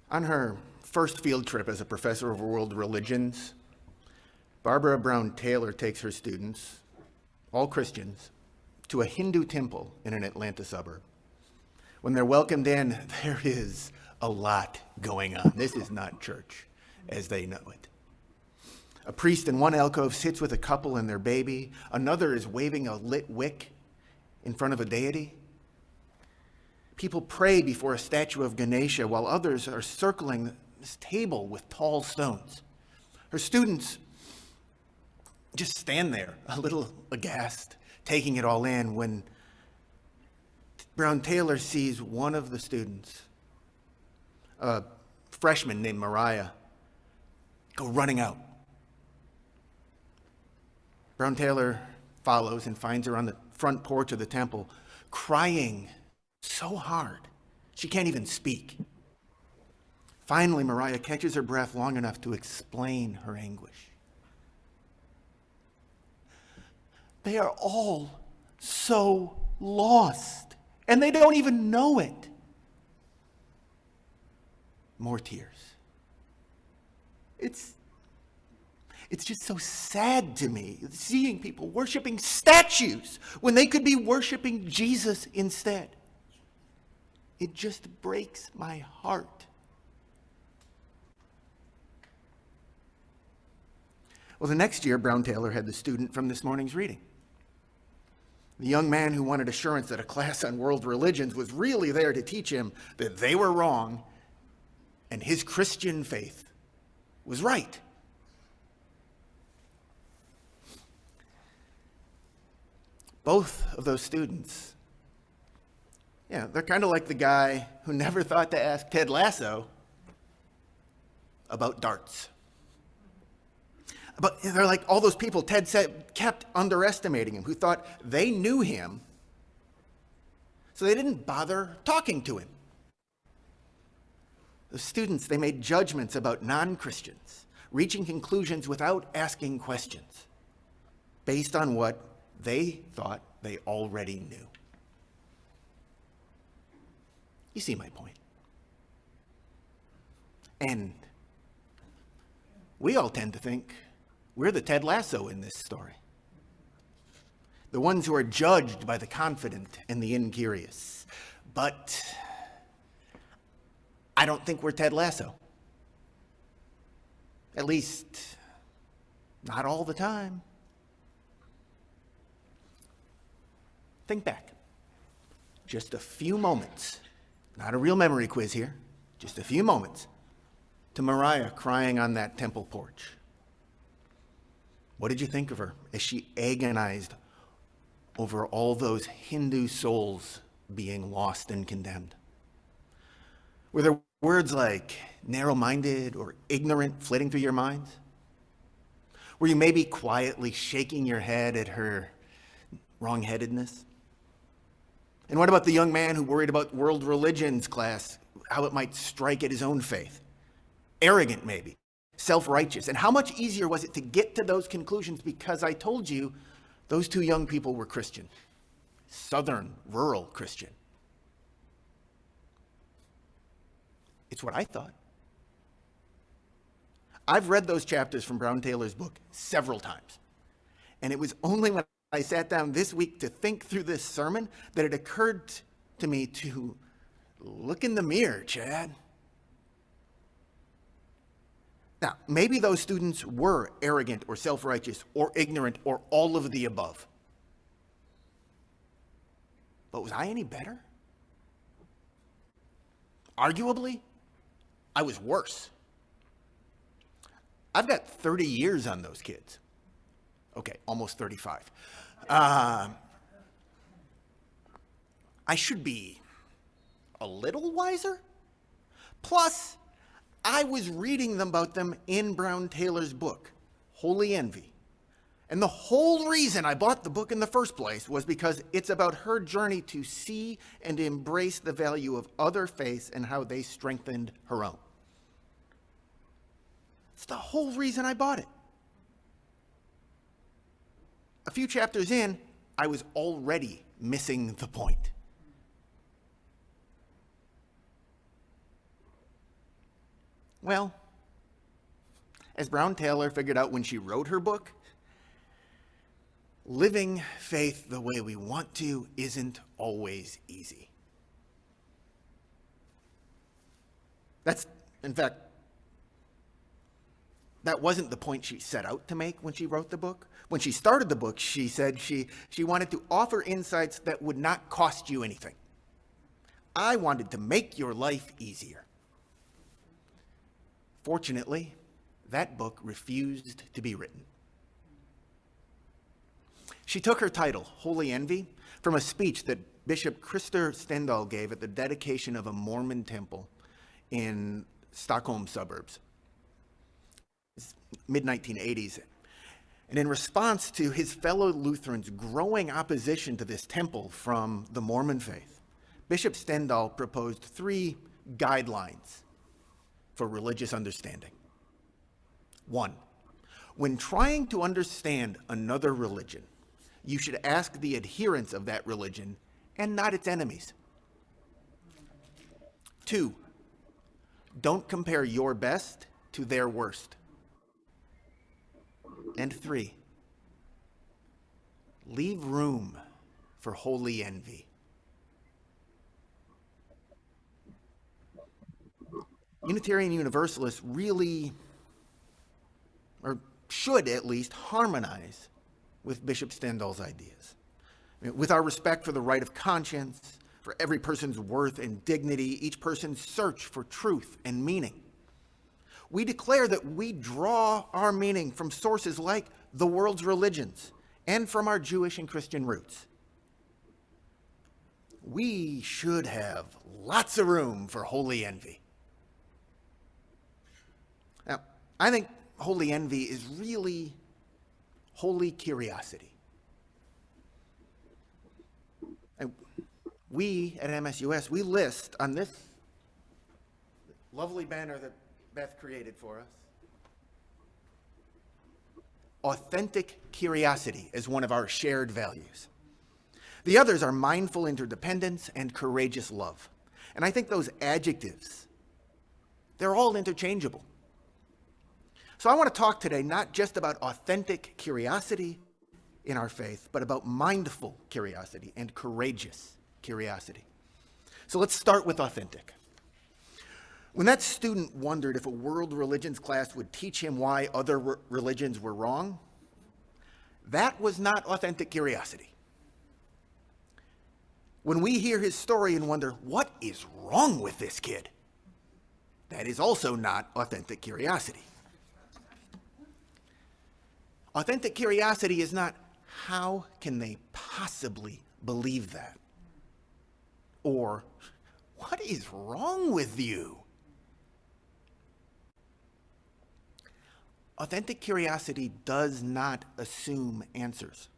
On her first field trip as a professor of world religions, Barbara Brown Taylor takes her students, all Christians, to a Hindu temple in an Atlanta suburb. When they're welcomed in, there is a lot going on. This is not church as they know it. A priest in one alcove sits with a couple and their baby. Another is waving a lit wick in front of a deity. People pray before a statue of Ganesha while others are circling this table with tall stones. Her students just stand there, a little aghast, taking it all in, when Brown Taylor sees one of the students, a freshman named Mariah, go running out. Brown Taylor follows and finds her on the front porch of the temple, crying so hard she can't even speak. Finally, Mariah catches her breath long enough to explain her anguish. They are all so lost, and they don't even know it. More tears. It's just so sad to me seeing people worshiping statues when they could be worshiping Jesus instead. It just breaks my heart. Well, the next year, Brown Taylor had the student from this morning's reading. The young man who wanted assurance that a class on world religions was really there to teach him that they were wrong and his Christian faith was right. Both of those students, they're kind of like the guy who never thought to ask Ted Lasso about darts. But they're like all those people Ted said kept underestimating him, who thought they knew him, so they didn't bother talking to him. The students, they made judgments about non-Christians, reaching conclusions without asking questions, based on what they thought they already knew. You see my point. And we all tend to think we're the Ted Lasso in this story. The ones who are judged by the confident and the incurious. But I don't think we're Ted Lasso. At least, not all the time. Think back. Just a few moments. Not a real memory quiz here. Just a few moments to Mariah crying on that temple porch. What did you think of her as she agonized over all those Hindu souls being lost and condemned? Were there words like narrow-minded or ignorant flitting through your minds? Were you maybe quietly shaking your head at her wrong-headedness? And what about the young man who worried about world religions class, how it might strike at his own faith? Arrogant, maybe. Self-righteous. And how much easier was it to get to those conclusions because I told you those two young people were Christian. Southern, rural Christian. It's what I thought. I've read those chapters from Brown Taylor's book several times. And it was only when I sat down this week to think through this sermon that it occurred to me to look in the mirror, Chad. Now, maybe those students were arrogant or self-righteous or ignorant or all of the above. But was I any better? Arguably, I was worse. I've got 30 years on those kids. Okay, almost 35. I should be a little wiser. Plus, I was reading about them in Brown Taylor's book, Holy Envy. And the whole reason I bought the book in the first place was because it's about her journey to see and embrace the value of other faiths and how they strengthened her own. It's the whole reason I bought it. A few chapters in, I was already missing the point. Well, as Brown Taylor figured out when she wrote her book, living faith the way we want to isn't always easy. In fact, that wasn't the point she set out to make when she wrote the book. When she started the book, she said she wanted to offer insights that would not cost you anything. I wanted to make your life easier. Fortunately, that book refused to be written. She took her title, Holy Envy, from a speech that Bishop Christer Stendahl gave at the dedication of a Mormon temple in Stockholm suburbs, mid-1980s. And in response to his fellow Lutherans' growing opposition to this temple from the Mormon faith, Bishop Stendahl proposed 3 guidelines for religious understanding. 1, when trying to understand another religion, you should ask the adherents of that religion and not its enemies. 2, don't compare your best to their worst. And 3, leave room for holy envy. Unitarian Universalists really, or should at least, harmonize with Bishop Stendahl's ideas. With our respect for the right of conscience, for every person's worth and dignity, each person's search for truth and meaning. We declare that we draw our meaning from sources like the world's religions and from our Jewish and Christian roots. We should have lots of room for holy envy. Now, I think holy envy is really holy curiosity. And we at MSUS, we list on this lovely banner that Beth created for us, authentic curiosity as one of our shared values. The others are mindful interdependence and courageous love. And I think those adjectives, they're all interchangeable. So I want to talk today not just about authentic curiosity in our faith, but about mindful curiosity and courageous curiosity. So let's start with authentic. When that student wondered if a world religions class would teach him why other religions were wrong, that was not authentic curiosity. When we hear his story and wonder, what is wrong with this kid? That is also not authentic curiosity. Authentic curiosity is not, how can they possibly believe that? Or, what is wrong with you? Authentic curiosity does not assume answers.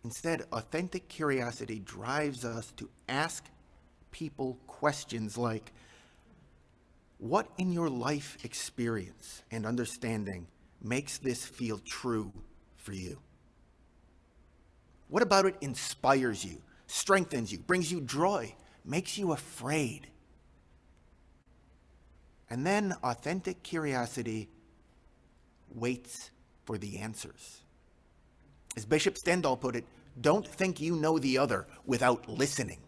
Instead, authentic curiosity drives us to ask people questions like, what in your life experience and understanding makes this feel true for you? What about it inspires you, strengthens you, brings you joy, makes you afraid? And then authentic curiosity waits for the answers. As Bishop Stendahl put it, don't think you know the other without listening.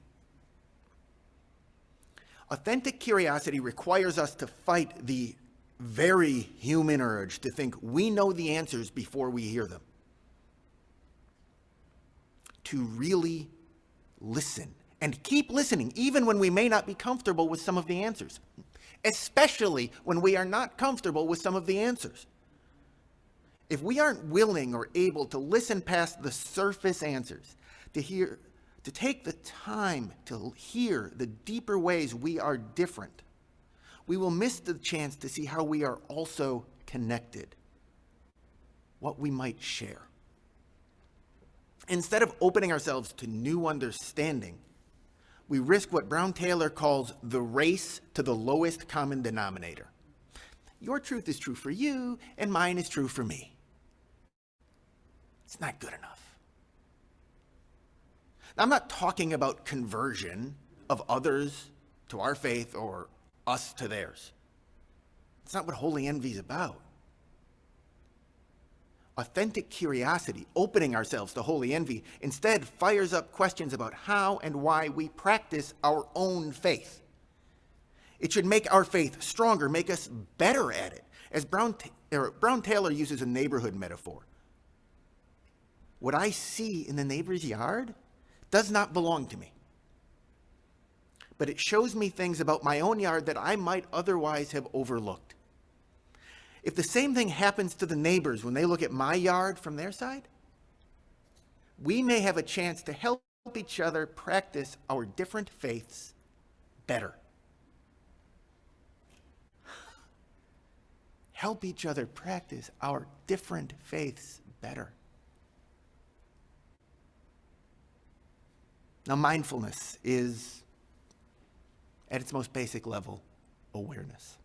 Authentic curiosity requires us to fight the very human urge to think we know the answers before we hear them. To really listen and keep listening, even when we may not be comfortable with some of the answers, especially when we are not comfortable with some of the answers. If we aren't willing or able to listen past the surface answers, to take the time to hear the deeper ways we are different, we will miss the chance to see how we are also connected, what we might share. Instead of opening ourselves to new understanding, we risk what Brown Taylor calls the race to the lowest common denominator. Your truth is true for you, and mine is true for me. It's not good enough. Now, I'm not talking about conversion of others to our faith or us to theirs. It's not what holy envy is about. Authentic curiosity, opening ourselves to holy envy, instead fires up questions about how and why we practice our own faith. It should make our faith stronger, make us better at it. As Brown Taylor uses a neighborhood metaphor. What I see in the neighbor's yard does not belong to me. But it shows me things about my own yard that I might otherwise have overlooked. If the same thing happens to the neighbors when they look at my yard from their side, we may have a chance to help each other practice our different faiths better. Help each other practice our different faiths better. Now, mindfulness is, at its most basic level, awareness.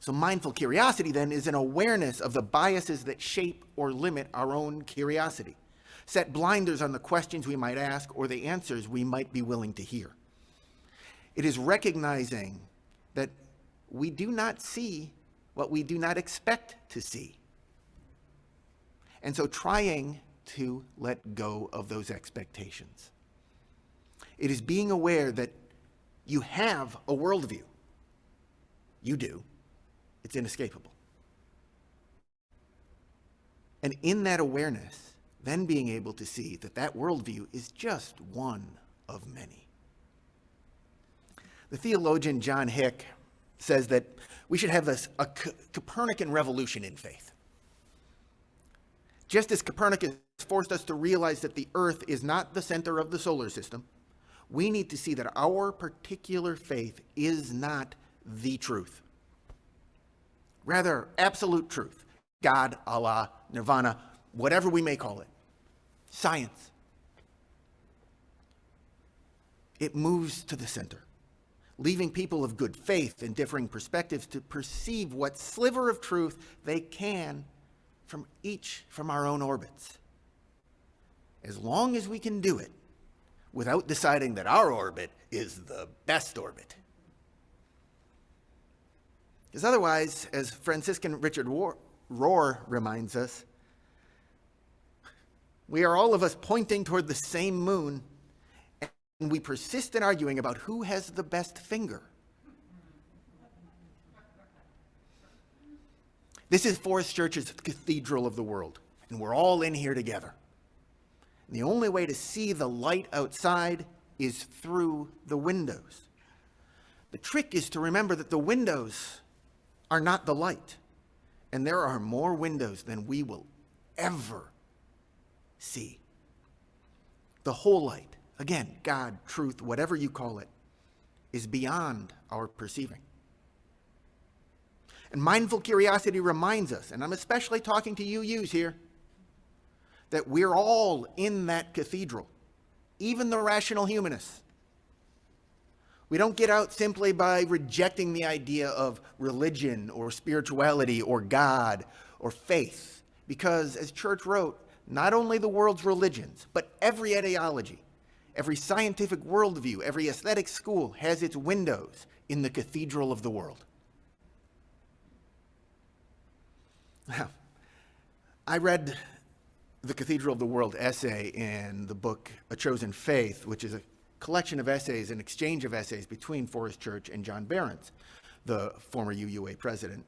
So mindful curiosity, then, is an awareness of the biases that shape or limit our own curiosity, set blinders on the questions we might ask or the answers we might be willing to hear. It is recognizing that we do not see what we do not expect to see. And so trying to let go of those expectations. It is being aware that you have a worldview. You do. It's inescapable. And in that awareness, then being able to see that that worldview is just one of many. The theologian John Hick says that we should have a Copernican revolution in faith. Just as Copernicus forced us to realize that the Earth is not the center of the solar system, we need to see that our particular faith is not the truth. Rather, absolute truth. God, Allah, Nirvana, whatever we may call it. Science. It moves to the center, leaving people of good faith and differing perspectives to perceive what sliver of truth they can from our own orbits. As long as we can do it without deciding that our orbit is the best orbit. Because otherwise, as Franciscan Richard Rohr reminds us, we are all of us pointing toward the same moon, and we persist in arguing about who has the best finger. This is Forest Church's cathedral of the world, and we're all in here together. And the only way to see the light outside is through the windows. The trick is to remember that the windows are not the light, and there are more windows than we will ever see. The whole light, again, God, truth, whatever you call it, is beyond our perceiving. And mindful curiosity reminds us, and I'm especially talking to yous here, that we're all in that cathedral, even the rational humanists. We don't get out simply by rejecting the idea of religion or spirituality or God or faith, because, as Church wrote, not only the world's religions, but every ideology, every scientific worldview, every aesthetic school has its windows in the cathedral of the world. Now, I read the Cathedral of the World essay in the book A Chosen Faith, which is a collection of essays, an exchange of essays between Forest Church and John Behrens, the former UUA president.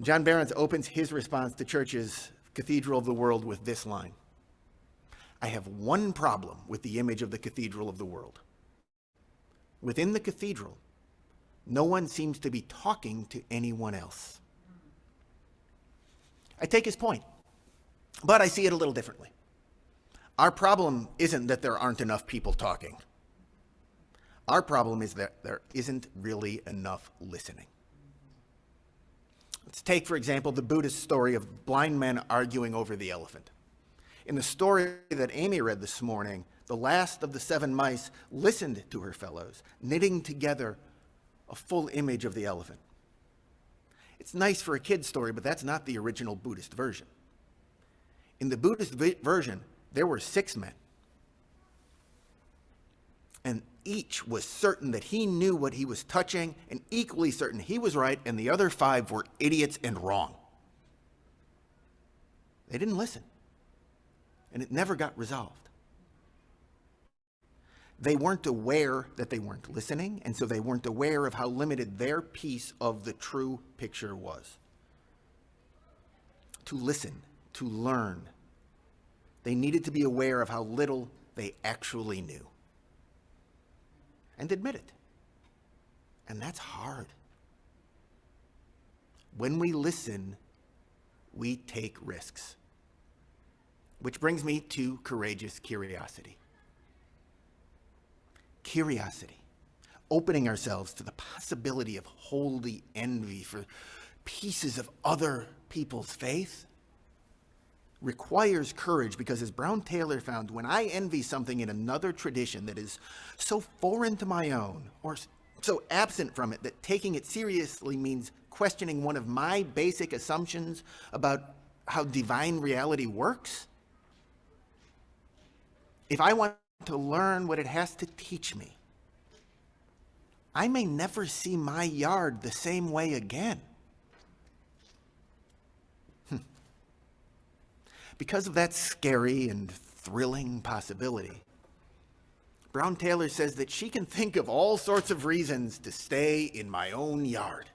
John Behrens opens his response to Church's Cathedral of the World with this line: I have one problem with the image of the Cathedral of the World. Within the cathedral, no one seems to be talking to anyone else. I take his point, but I see it a little differently. Our problem isn't that there aren't enough people talking. Our problem is that there isn't really enough listening. Let's take, for example, the Buddhist story of blind men arguing over the elephant. In the story that Amy read this morning, the last of the 7 mice listened to her fellows, knitting together a full image of the elephant. It's nice for a kid's story, but that's not the original Buddhist version. In the Buddhist version, there were 6 men. And each was certain that he knew what he was touching and equally certain he was right and the other 5 were idiots and wrong. They didn't listen, and it never got resolved. They weren't aware that they weren't listening, and so they weren't aware of how limited their piece of the true picture was. To listen, to learn, they needed to be aware of how little they actually knew. And admit it. And that's hard. When we listen, we take risks. Which brings me to courageous curiosity. Curiosity, opening ourselves to the possibility of holy envy for pieces of other people's faith, requires courage because, as Brown Taylor found, when I envy something in another tradition that is so foreign to my own or so absent from it that taking it seriously means questioning one of my basic assumptions about how divine reality works, if I want to learn what it has to teach me, I may never see my yard the same way again. Because of that scary and thrilling possibility, Brown Taylor says that she can think of all sorts of reasons to stay in my own yard.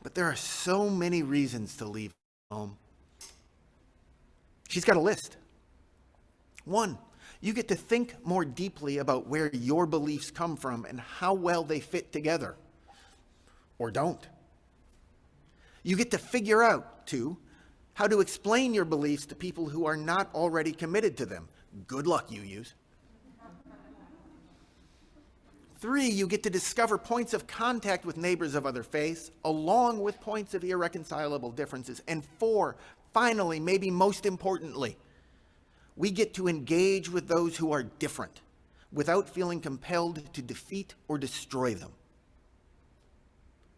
But there are so many reasons to leave home. She's got a list. 1, you get to think more deeply about where your beliefs come from and how well they fit together, or don't. You get to figure out, 2, how to explain your beliefs to people who are not already committed to them. Good luck, UUs. 3, you get to discover points of contact with neighbors of other faiths, along with points of irreconcilable differences. And 4, finally, maybe most importantly, we get to engage with those who are different without feeling compelled to defeat or destroy them.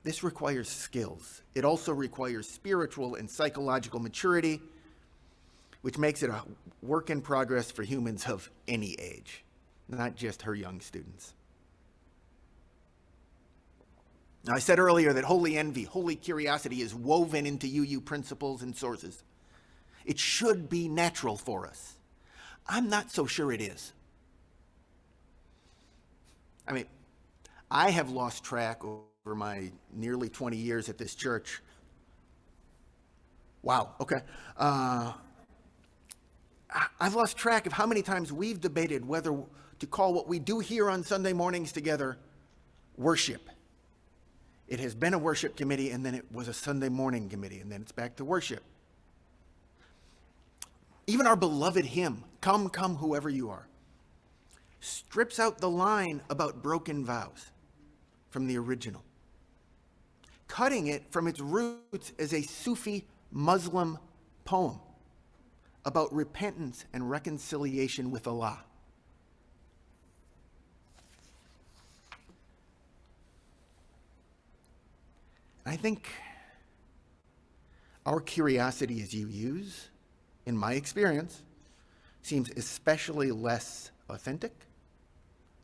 This requires skills. It also requires spiritual and psychological maturity, which makes it a work in progress for humans of any age, not just her young students. Now, I said earlier that holy envy, holy curiosity is woven into UU principles and sources. It should be natural for us. I'm not so sure it is. I mean, I have lost track over my nearly 20 years at this church. Wow, okay. I've lost track of how many times we've debated whether to call what we do here on Sunday mornings together worship. It has been a worship committee, and then it was a Sunday morning committee, and then it's back to worship. Even our beloved hymn, Come, Come, Whoever You Are, strips out the line about broken vows from the original, cutting it from its roots as a Sufi Muslim poem about repentance and reconciliation with Allah. I think our curiosity as UUs, in my experience, seems especially less authentic,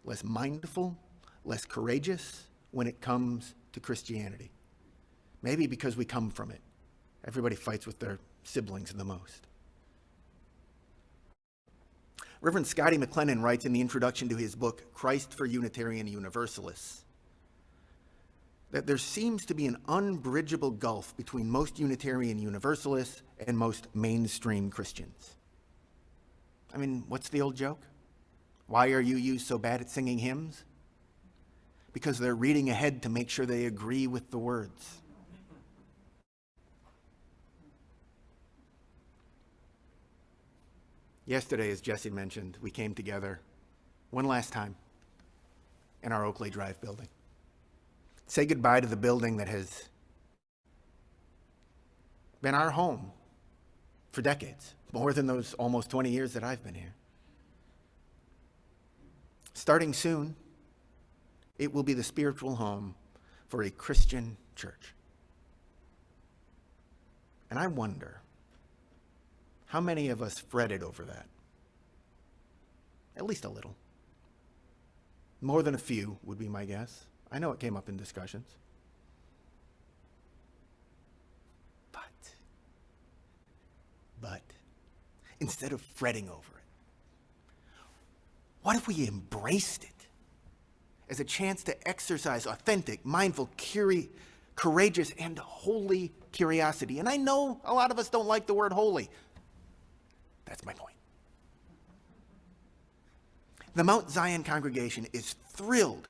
less mindful, less courageous when it comes to Christianity. Maybe because we come from it. Everybody fights with their siblings the most. Reverend Scotty McLennan writes in the introduction to his book, Christ for Unitarian Universalists, that there seems to be an unbridgeable gulf between most Unitarian Universalists and most mainstream Christians. I mean, what's the old joke? Why are you so bad at singing hymns? Because they're reading ahead to make sure they agree with the words. Yesterday, as Jesse mentioned, we came together one last time in our Oakley Drive building. Say goodbye to the building that has been our home for decades, more than those almost 20 years that I've been here. Starting soon, it will be the spiritual home for a Christian church. And I wonder how many of us fretted over that? At least a little. More than a few would be my guess. I know it came up in discussions. But instead of fretting over it, what if we embraced it as a chance to exercise authentic, mindful, courageous, and holy curiosity? And I know a lot of us don't like the word holy. That's my point. The Mount Zion congregation is thrilled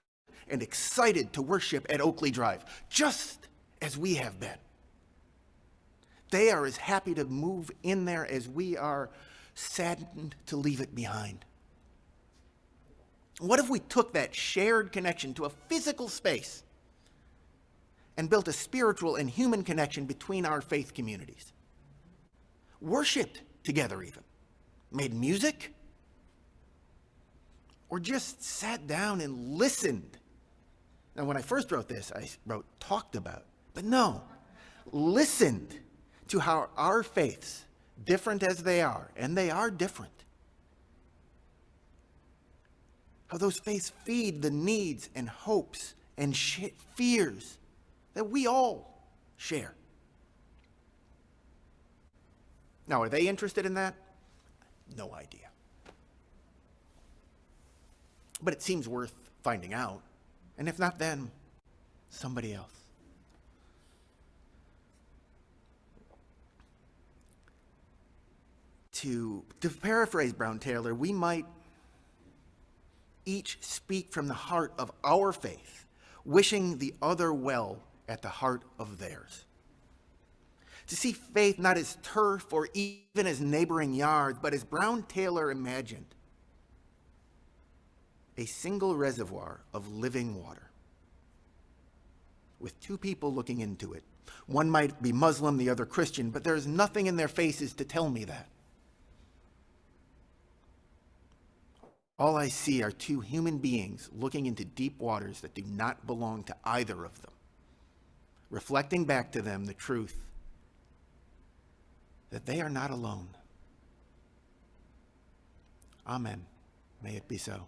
and excited to worship at Oakley Drive, just as we have been. They are as happy to move in there as we are saddened to leave it behind. What if we took that shared connection to a physical space and built a spiritual and human connection between our faith communities? Worshipped together even, made music, or just sat down and listened. Now, when I first wrote this, I wrote talked about, but no, listened to how our faiths, different as they are, and they are different, how those faiths feed the needs and hopes and fears that we all share. Now, are they interested in that? No idea. But it seems worth finding out. And if not them, somebody else. To paraphrase Brown Taylor, we might each speak from the heart of our faith, wishing the other well at the heart of theirs. To see faith not as turf or even as neighboring yards, but as Brown Taylor imagined, a single reservoir of living water, with two people looking into it. One might be Muslim, the other Christian, but there is nothing in their faces to tell me that. All I see are two human beings looking into deep waters that do not belong to either of them, reflecting back to them the truth that they are not alone. Amen. May it be so.